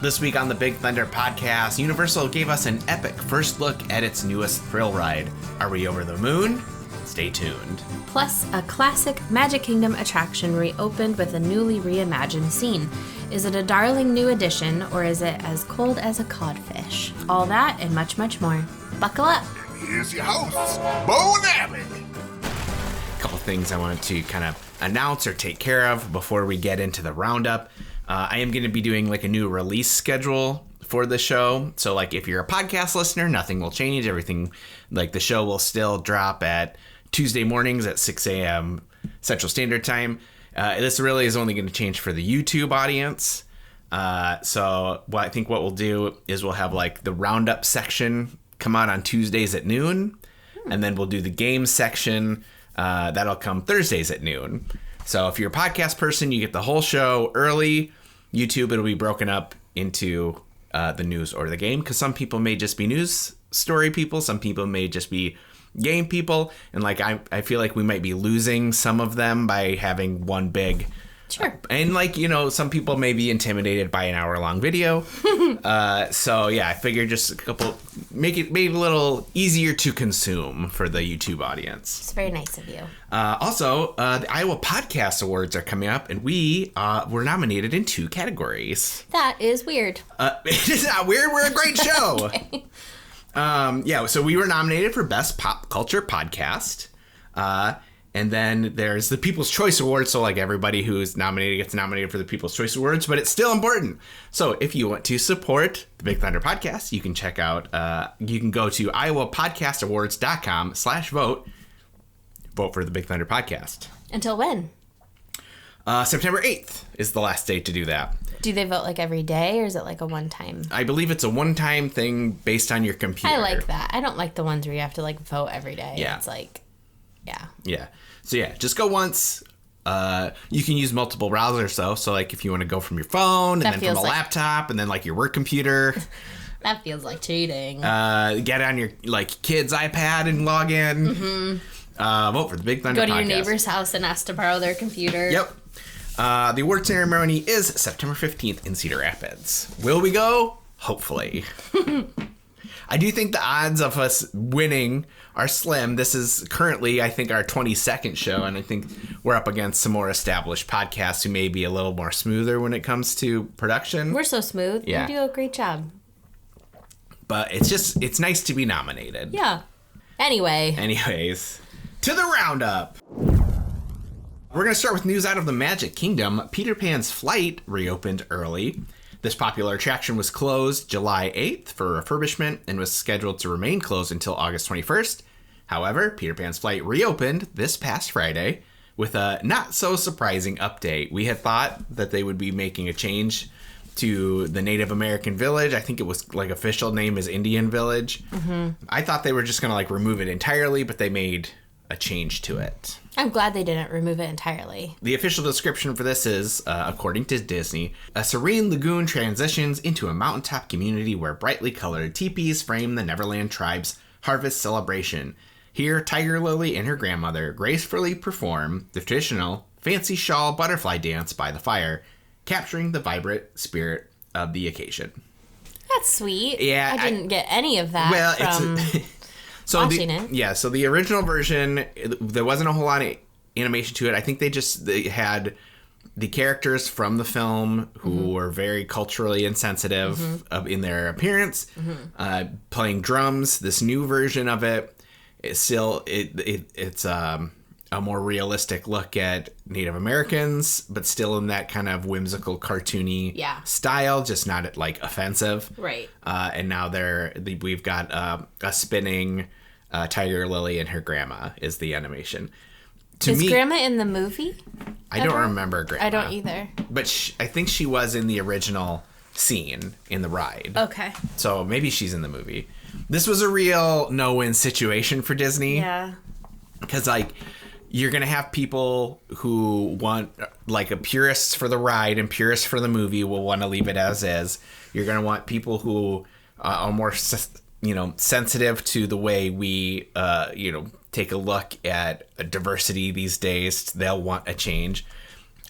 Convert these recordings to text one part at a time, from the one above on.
This week on the Big Thunder podcast, Universal gave us an epic first look at its newest thrill ride. Are we over the moon? Stay tuned. Plus, a classic Magic Kingdom attraction reopened with a newly reimagined scene. Is it a darling new addition, or is it as cold as a codfish? All that and much, much more. Buckle up. Here's your hosts, Bo and Abby. A couple things I wanted to kind of announce or take care of before we get into the roundup. I am going to be doing like a new release schedule for the show. So like if you're a podcast listener, nothing will change. Everything, like the show will still drop at Tuesday mornings at 6 a.m. Central Standard Time. This really is only going to change for the YouTube audience. So I think what we'll do is we'll have like the roundup section come out on Tuesdays at noon. And then we'll do the game section. That'll come Thursdays at noon. So if you're a podcast person, you get the whole show early. YouTube, it'll be broken up into the news or the game, because some people may just be news story people. Some people may just be game people. And like I feel like we might be losing some of them by having one big... Sure. And like, you know, some people may be intimidated by an hour-long video. So yeah, I figured just a couple, make it a little easier to consume for the YouTube audience. It's very nice of you. Also, the Iowa Podcast Awards are coming up, and we were nominated in 2 categories. That is weird. It is not weird. We're a great show. Okay. Yeah, so we were nominated for Best Pop Culture Podcast. And then there's the People's Choice Awards. So like everybody who's nominated gets nominated for the People's Choice Awards, but it's still important. So if you want to support the Big Thunder Podcast, you can check out, you can go to iowapodcastawards.com/vote. Vote for the Big Thunder Podcast. Until when? September 8th is the last date to do that. Do they vote like every day, or is it like a one-time? I believe it's a one-time thing based on your computer. I like that. I don't like the ones where you have to like vote every day. Yeah. It's like... Yeah. Yeah. So yeah, just go once. You can use multiple browsers though. So like if you want to go from your phone and then from a laptop and then like your work computer. That feels like cheating. Get on your like kid's iPad and log in. Mm-hmm. Vote for the Big Thunder Podcast. Go to your neighbor's house and ask to borrow their computer. Yep. The award ceremony is September 15th in Cedar Rapids. Will we go? Hopefully. I do think the odds of us winning are slim. This is currently, I think, our 22nd show, and I think we're up against some more established podcasts who may be a little more smoother when it comes to production. We're so smooth. Yeah. You do a great job. But it's nice to be nominated. Yeah. Anyways, to the roundup. We're going to start with news out of the Magic Kingdom. Peter Pan's Flight reopened early. This popular attraction was closed July 8th for refurbishment and was scheduled to remain closed until August 21st. However, Peter Pan's Flight reopened this past Friday with a not-so-surprising update. We had thought that they would be making a change to the Native American village. I think it was like official name is Indian Village. Mm-hmm. I thought they were just going to like remove it entirely, but they made a change to it. I'm glad they didn't remove it entirely. The official description for this is, according to Disney, a serene lagoon transitions into a mountaintop community where brightly colored teepees frame the Neverland tribe's harvest celebration. Here, Tiger Lily and her grandmother gracefully perform the traditional fancy shawl butterfly dance by the fire, capturing the vibrant spirit of the occasion. That's sweet. Yeah, I didn't get any of that from... So watching it. Yeah, so the original version, there wasn't a whole lot of animation to it. I think they had the characters from the film who were very culturally insensitive in their appearance, playing drums. This new version of it is still it's a more realistic look at Native Americans, but still in that kind of whimsical, cartoony style, just not like offensive. Right. And now we've got a spinning Tiger Lily and her grandma is the animation. Is Grandma in the movie? I don't remember Grandma. I don't either. But I think she was in the original scene in the ride. Okay. So maybe she's in the movie. This was a real no-win situation for Disney. Yeah. Because, like, you're going to have people who want, like, a purists for the ride and purists for the movie will want to leave it as is. You're going to want people who are more, sensitive to the way we, take a look at diversity these days. They'll want a change.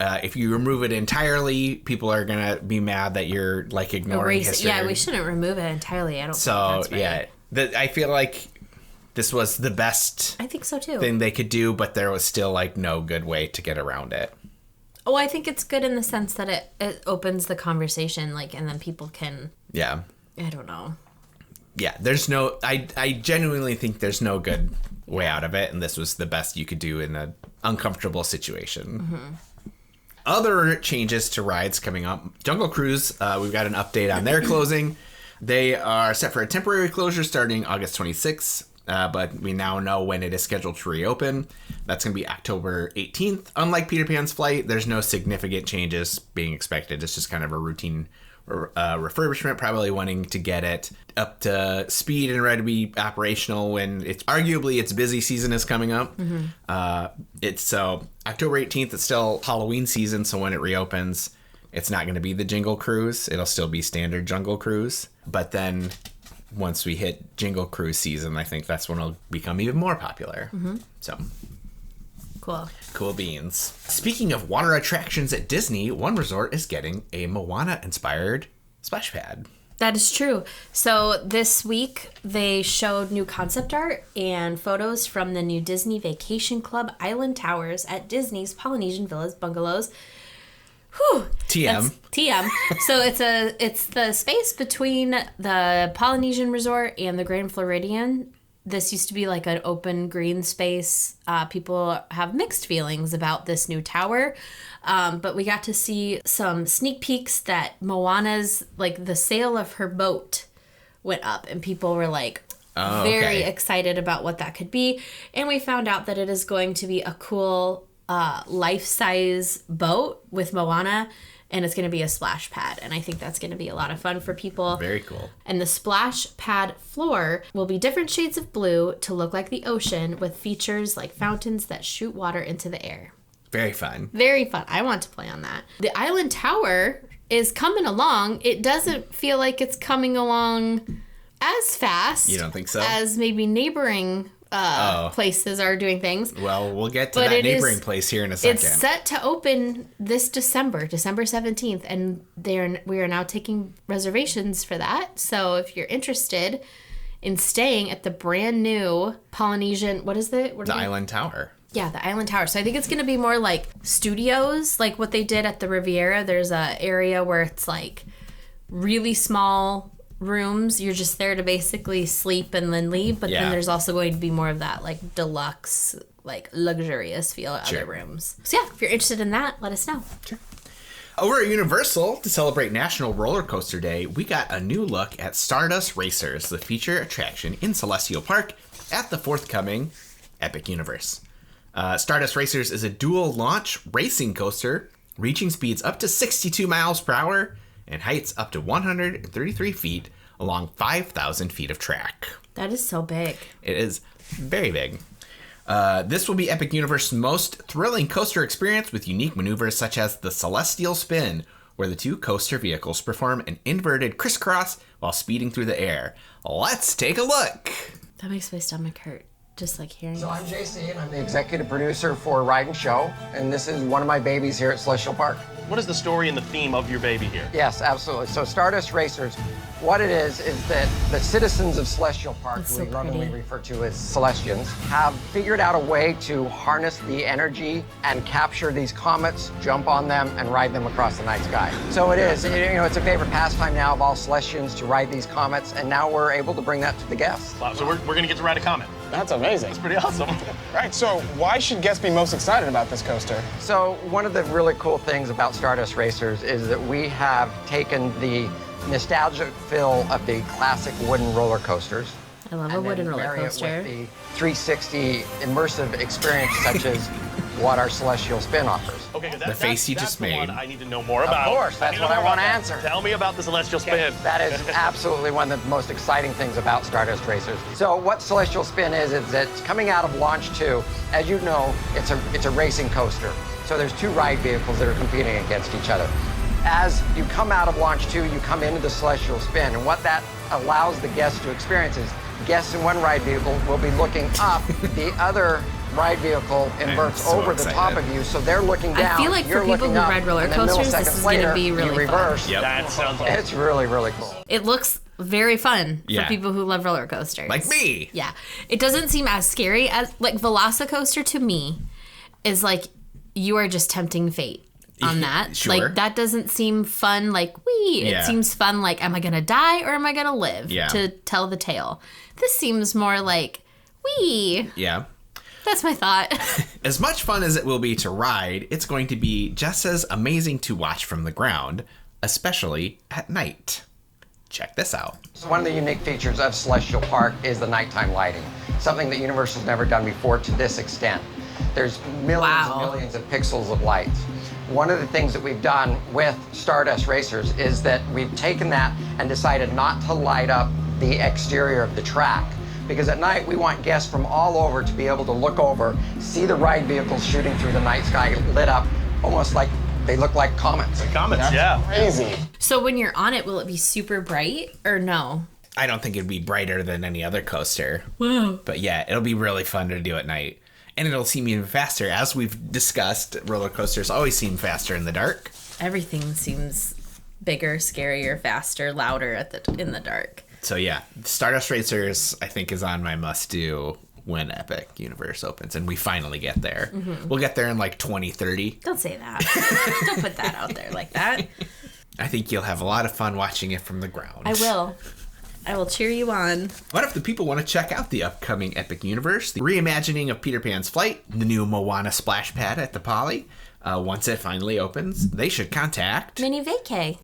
If you remove it entirely, people are gonna be mad that you're like ignoring history. Yeah, we shouldn't remove it entirely. I don't think that's right. I feel like this was the best I think so too. thing they could do, but there was still like no good way to get around it. Oh, I think it's good in the sense that it opens the conversation, like, and then people can. Yeah. I don't know. Yeah, there's no. I genuinely think there's no good way out of it, and this was the best you could do in an uncomfortable situation. Mm-hmm. Other changes to rides coming up. Jungle Cruise, we've got an update on their closing. They are set for a temporary closure starting August 26th, but we now know when it is scheduled to reopen. That's going to be October 18th. Unlike Peter Pan's flight, there's no significant changes being expected. It's just kind of a routine refurbishment, probably wanting to get it up to speed and ready to be operational when it's arguably its busy season is coming up. It's so October 18th, it's still Halloween season, so when it reopens, it's not going to be the Jingle Cruise. It'll still be standard Jungle Cruise. But then once we hit Jingle Cruise season, I think that's when it'll become even more popular. So cool beans. Speaking of water attractions at Disney, one resort is getting a Moana-inspired splash pad. That is true. So this week they showed new concept art and photos from the new Disney Vacation Club Island Towers at Disney's Polynesian Villas Bungalows. Whew. TM. TM. So it's the space between the Polynesian Resort and the Grand Floridian. This used to be like an open green space. People have mixed feelings about this new tower. But we got to see some sneak peeks that Moana's, like the sail of her boat went up. And people were like very excited about what that could be. And we found out that it is going to be a cool life-size boat with Moana. And it's going to be a splash pad. And I think that's going to be a lot of fun for people. Very cool. And the splash pad floor will be different shades of blue to look like the ocean with features like fountains that shoot water into the air. Very fun. Very fun. I want to play on that. The Island Tower is coming along. It doesn't feel like it's coming along as fast. You don't think so? As maybe neighboring places are doing things. Well, we'll get to that neighboring place here in a second. It's set to open this December 17th, and we are now taking reservations for that. So if you're interested in staying at the brand new Polynesian, what is it? The Island Tower. Yeah, the Island Tower. So I think it's going to be more like studios, like what they did at the Riviera. There's a area where it's like really small rooms. You're just there to basically sleep and then leave. But then there's also going to be more of that like deluxe, like luxurious feel at other rooms. So yeah, if you're interested in that, let us know. Sure. Over at Universal, to celebrate National Roller Coaster Day, we got a new look at Stardust Racers, the feature attraction in Celestial Park at the forthcoming Epic Universe. Stardust Racers is a dual launch racing coaster, reaching speeds up to 62 miles per hour and heights up to 133 feet along 5,000 feet of track. That is so big. It is very big. This will be Epic Universe's most thrilling coaster experience with unique maneuvers such as the Celestial Spin, where the two coaster vehicles perform an inverted crisscross while speeding through the air. Let's take a look. That makes my stomach hurt. Just like hearing So I'm JC, and I'm the executive producer for Ride and Show, and this is one of my babies here at Celestial Park. What is the story and the theme of your baby here? Yes, absolutely. So Stardust Racers, what it is that the citizens of Celestial Park, That's who we so lovingly pretty. refer to as Celestians, have figured out a way to harness the energy and capture these comets, jump on them, and ride them across the night sky. So it is, it's a favorite pastime now of all Celestians to ride these comets, and now we're able to bring that to the guests. Wow, so we're going to get to ride a comet. That's amazing. That's pretty awesome. Right, so why should guests be most excited about this coaster? So one of the really cool things about Stardust Racers is that we have taken the nostalgic feel of the classic wooden roller coasters. I love a wooden roller coaster. With the 360 immersive experience such as what our Celestial Spin offers. Okay, The face you just that's the one made. I need to know more about. Of course, that's what I want to answer. Tell me about the Celestial Spin. That is absolutely one of the most exciting things about Stardust Racers. So what Celestial Spin is that it's coming out of Launch 2. As you know, it's a racing coaster. So there's two ride vehicles that are competing against each other. As you come out of Launch 2, you come into the Celestial Spin, and what that allows the guests to experience is guests in one ride vehicle will be looking up the other ride vehicle inverts so over the top excited. of you, so they're looking down. I feel like for you're people looking who up, ride roller and then coasters, this milliseconds is gonna later, be really you reverse. fun. Yep. That sounds awesome. It's really, really cool. It looks very fun Yeah. for people who love roller coasters. Like me. Yeah. It doesn't seem as scary as, like, Velocicoaster to me is like, you are just tempting fate on that. Sure. Like, that doesn't seem fun, like, wee. It Yeah. seems fun, like, am I going to die or am I going to live Yeah. to tell the tale? This seems more like, wee. Yeah. That's my thought. As much fun as it will be to ride, it's going to be just as amazing to watch from the ground, especially at night. Check this out. So one of the unique features of Celestial Park is the nighttime lighting, something that Universal's never done before to this extent. There's millions Wow. and millions of pixels of lights. One of the things that we've done with Stardust Racers is that we've taken that and decided not to light up the exterior of the track, because at night we want guests from all over to be able to look over, see the ride vehicles shooting through the night sky lit up almost like they look like comets. Comments, yeah. Crazy. So when you're on it, will it be super bright or no? I don't think it'd be brighter than any other coaster. Whoa. But yeah, it'll be really fun to do at night. And it'll seem even faster. As we've discussed, roller coasters always seem faster in the dark. Everything seems bigger, scarier, faster, louder in the dark. So yeah, Stardust Racers, I think, is on my must-do when Epic Universe opens. And we finally get there. Mm-hmm. We'll get there in like 2030. Don't say that. Don't put that out there like that. I think you'll have a lot of fun watching it from the ground. I will. I will cheer you on. What if the people want to check out the upcoming Epic Universe, the reimagining of Peter Pan's flight, the new Moana Splash Pad at the Poly? Once it finally opens, they should contact Minnie Vacay.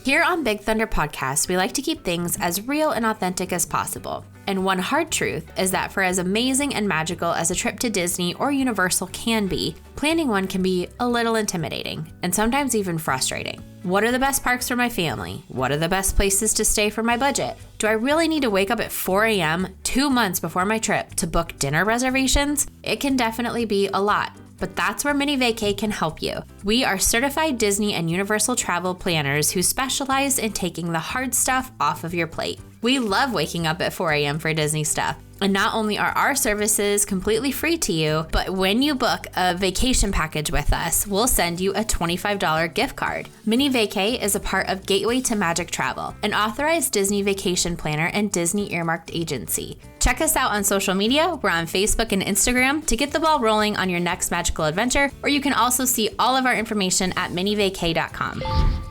Here on Big Thunder Podcast, we like to keep things as real and authentic as possible. And one hard truth is that for as amazing and magical as a trip to Disney or Universal can be, planning one can be a little intimidating and sometimes even frustrating. What are the best parks for my family? What are the best places to stay for my budget? Do I really need to wake up at 4 a.m. 2 months before my trip to book dinner reservations? It can definitely be a lot. But that's where Minnie Vacay can help you. We are certified Disney and Universal travel planners who specialize in taking the hard stuff off of your plate. We love waking up at 4 a.m. for Disney stuff. And not only are our services completely free to you, but when you book a vacation package with us, we'll send you a $25 gift card. Minnie Vacay is a part of Gateway to Magic Travel, an authorized Disney vacation planner and Disney earmarked agency. Check us out on social media. We're on Facebook and Instagram to get the ball rolling on your next magical adventure, or you can also see all of our information at minnievacay.com.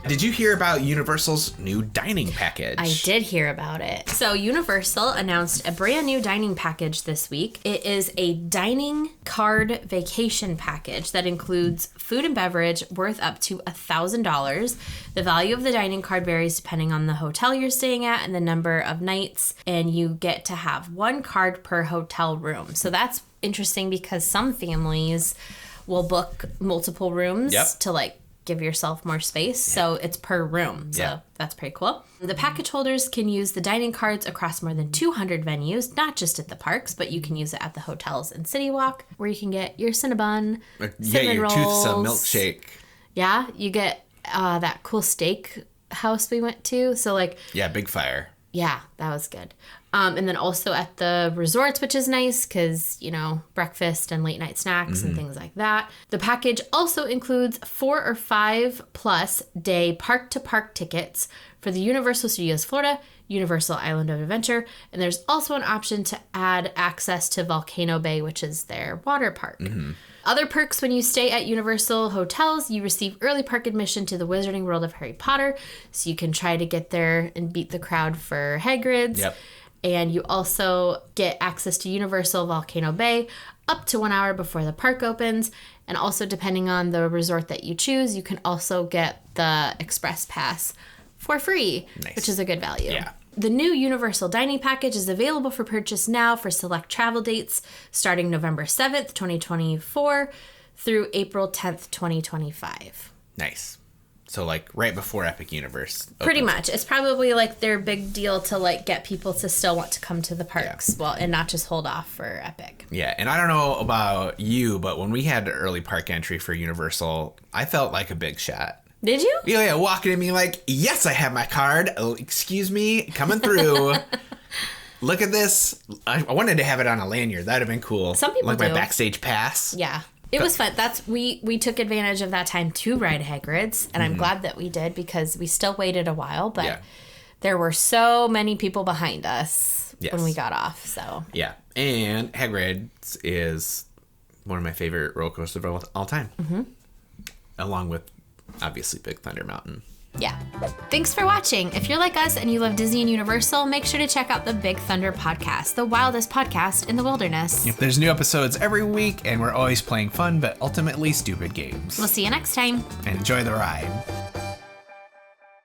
Did you hear about Universal's new dining package? I did hear about it. So Universal announced a brand new dining package this week. It is a dining card vacation package that includes food and beverage worth up to $1,000. The value of the dining card varies depending on the hotel you're staying at and the number of nights, and you get to have one card per hotel room. So that's interesting because some families will book multiple rooms to like give yourself more space. So it's per room. So that's pretty cool. The package holders can use the dining cards across more than 200 venues, not just at the parks, but you can use it at the hotels in City Walk, where you can get your Cinnabon, cinnamon your rolls. toothsome milkshake. Yeah, you get that cool steak house we went to. So like, Yeah, Big Fire. yeah, that was good. And then also at the resorts, which is nice because, you know, breakfast and late night snacks and things like that. The package also includes 4 or 5 plus day park to park tickets for the Universal Studios Florida, Universal Island of Adventure, and there's also an option to add access to Volcano Bay, which is their water park. Other perks when you stay at Universal hotels, you receive early park admission to the Wizarding World of Harry Potter, so you can try to get there and beat the crowd for Hagrid's. Yep. And you also get access to Universal Volcano Bay up to 1 hour before the park opens. And also, depending on the resort that you choose, you can also get the Express Pass for free, which is a good value. Yeah. The new Universal Dining Package is available for purchase now for select travel dates starting November 7th, 2024 through April 10th, 2025. Nice. So like right before Epic Universe opens. Pretty much. It's probably like their big deal to like get people to still want to come to the parks, well, and not just hold off for Epic. Yeah, and I don't know about you, but when we had early park entry for Universal, I felt like a big shot. Did you? Yeah, walking in me like, yes, I have my card. Oh, excuse me, coming through. look at this. I wanted to have it on a lanyard. That'd have been cool. Some people like my do. backstage pass. Yeah. It was fun. We took advantage of that time to ride Hagrid's, and I'm glad that we did because we still waited a while, but there were so many people behind us when we got off. So yeah, and Hagrid's is one of my favorite roller coasters of all time, along with obviously Big Thunder Mountain. Yeah. Thanks for watching. If you're like us and you love Disney and Universal, make sure to check out the Big Thunder podcast, the wildest podcast in the wilderness. There's new episodes every week, and we're always playing fun but ultimately stupid games. We'll see you next time. And enjoy the ride.